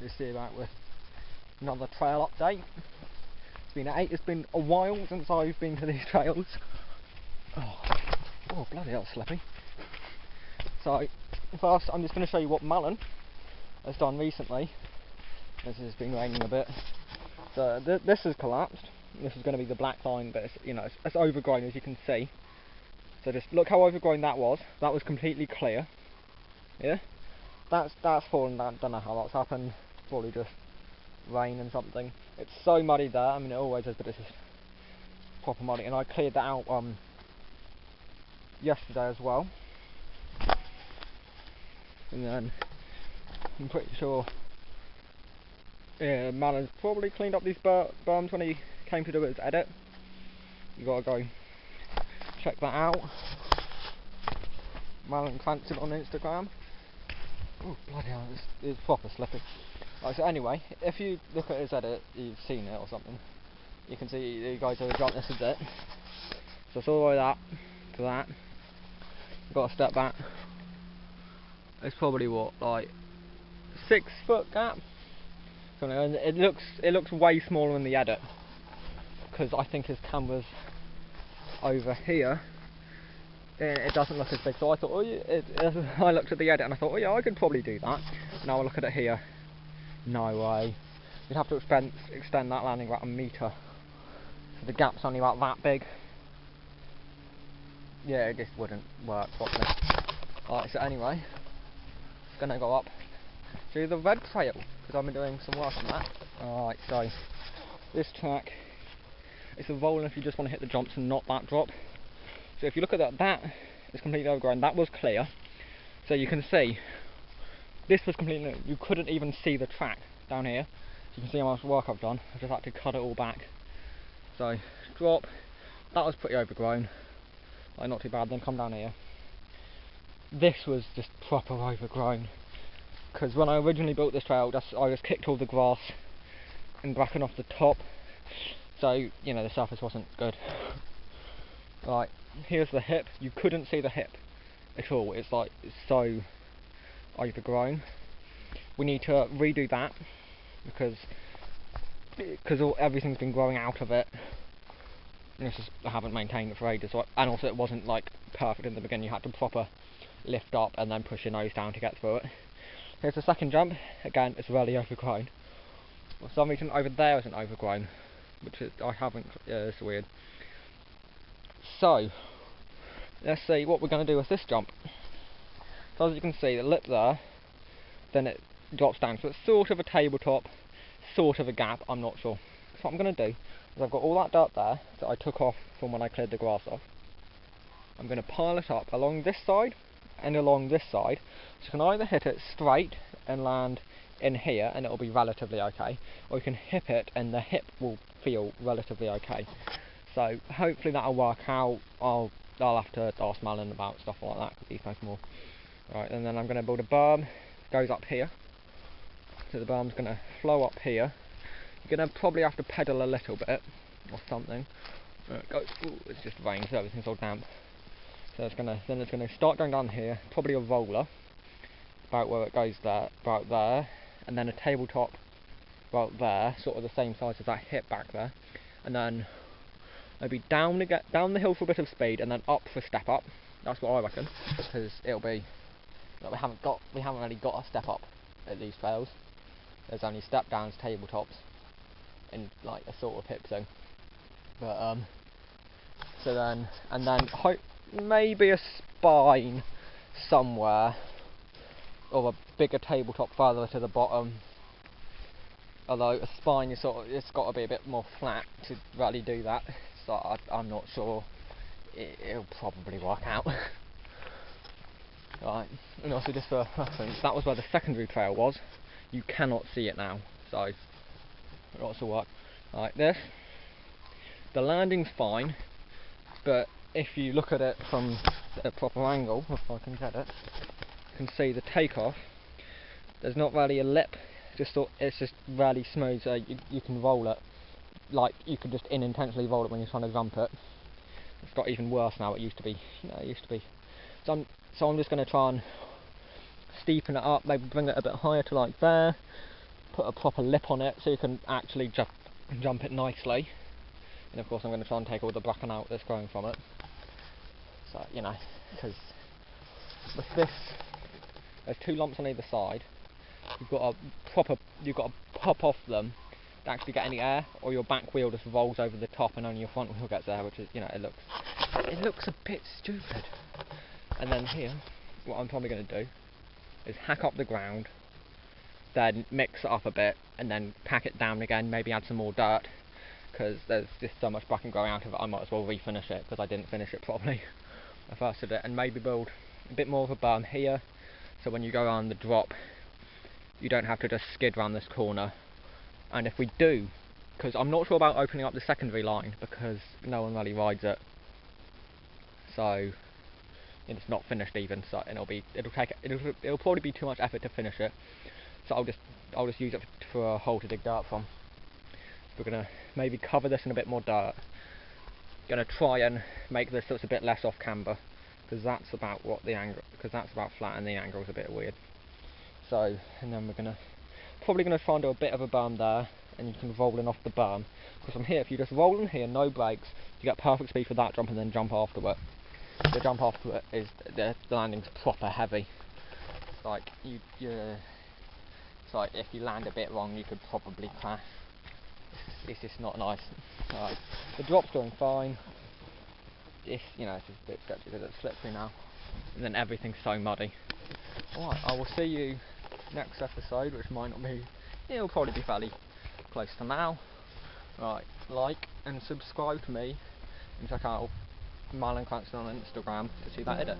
Just see back with another trail update. It's been a while since I've been to these trails. Oh bloody hell, slippy. So first I'm just going to show you what Malin has done recently. This has been raining a bit. So this has collapsed. This is going to be the black line, but it's overgrown, as you can see. So just look how overgrown that was. That was completely clear. Yeah, that's fallen down. Don't know how that's happened. Probably just rain and something. It's so muddy there. I mean, it always is, but it's just proper muddy. And I cleared that out yesterday as well. And then I'm pretty sure Malin's probably cleaned up these berms when he came to do his edit. You gotta go check that out. Malin Cranston on Instagram. Oh bloody hell, it's proper slippy. Right, so anyway, if you look at his edit, you've seen it or something. You can see you guys have jumped. This is it. So it's all the way that to that. You've got to step back. It's probably what, like 6 foot gap. So it looks way smaller in the edit because I think his camera's over here. It doesn't look as big. So I thought, I looked at the edit and I thought, oh yeah, I could probably do that. Now I look at it here. No way. You'd have to extend that landing about a metre. So the gap's only about that big. Yeah, it just wouldn't work properly. Alright, so anyway, it's gonna go up to the red trail because I've been doing some work on that. Alright, so this track, it's a rolling if you just want to hit the jumps and not that drop. So if you look at that is completely overgrown. That was clear. So you can see this was completely new. You couldn't even see the track down here. You can see how much work I've done. I just had to cut it all back. So drop, that was pretty overgrown. Like not too bad. Then come down here. This was just proper overgrown. Because when I originally built this trail, I just kicked all the grass and bracken off the top. So you know the surface wasn't good. Right, here's the hip. You couldn't see the hip at all. It's so overgrown. We need to redo that because everything's been growing out of it. And I haven't maintained it for ages. And also it wasn't like perfect in the beginning. You had to proper lift up and then push your nose down to get through it. Here's the second jump. Again, it's really overgrown. For some reason over there isn't overgrown, which is, it's weird. So let's see what we're going to do with this jump. So as you can see, the lip there, then it drops down, so it's sort of a tabletop, sort of a gap, I'm not sure. So what I'm going to do is I've got all that dirt there that I took off from when I cleared the grass off. I'm going to pile it up along this side and along this side, so you can either hit it straight and land in here and it'll be relatively okay, or you can hip it and the hip will feel relatively okay. So hopefully that'll work out. I'll have to ask Malin about stuff like that because he knows more. Right, and then I'm going to build a berm. It goes up here. So the berm's going to flow up here. You're going to probably have to pedal a little bit or something. It's just rain, so everything's all damp. So it's going to start going down here. Probably a roller about where it goes there, about there, and then a tabletop about there, sort of the same size as that hip back there, and then maybe down the hill for a bit of speed, and then up for a step up. That's what I reckon, because it'll be. Like we haven't really got a step up at these trails. There's only step downs, tabletops, and like a sort of hip thing. But so then maybe a spine somewhere, or a bigger tabletop further to the bottom. Although a spine is it's got to be a bit more flat to really do that. So I'm not sure. It'll probably work out. Right, and also just for reference, that was where the secondary trail was. You cannot see it now, so lots of work. Right, the landing's fine, but if you look at it from a proper angle, if I can get it, you can see the takeoff. There's not really a lip. It's just really smooth, so you can roll it. Like you could just intentionally roll it when you're trying to jump it. It's got even worse now. It used to be, So I'm just going to try and steepen it up, maybe bring it a bit higher to like there, put a proper lip on it so you can actually jump it nicely. And of course I'm going to try and take all the bracken out that's growing from it. So, you know, because with this, there's 2 lumps on either side. You've got to pop off them to actually get any air, or your back wheel just rolls over the top and only your front wheel gets air, which is, you know, it looks a bit stupid. And then here, what I'm probably going to do is hack up the ground, then mix it up a bit, and then pack it down again, maybe add some more dirt, because there's just so much bracken growing out of it, I might as well refinish it, because I didn't finish it properly. I first did it, and maybe build a bit more of a berm here, so when you go around the drop, you don't have to just skid around this corner. And if we do, because I'm not sure about opening up the secondary line, because no one really rides it, so it's not finished even, so it'll probably be too much effort to finish it. So I'll just use it for a hole to dig dirt from. We're gonna maybe cover this in a bit more dirt. Gonna try and make this so it's a bit less off camber, because that's about flat and the angle is a bit weird. So, and then we're probably gonna try and do a bit of a berm there, and you can roll in off the berm. Because from here, if you just roll in here, no brakes, you get perfect speed for that jump and then jump after it. The jump after it is the landing's proper heavy. It's like it's like if you land a bit wrong, you could probably crash. It's just not nice. The drop's going fine. It's just a bit sketchy because it's slippery now, and then everything's so muddy. Alright, I will see you next episode, which might not be. It'll probably be fairly close to now. Right, like and subscribe to me, and check out Marlon Cranston on Instagram to see that edit.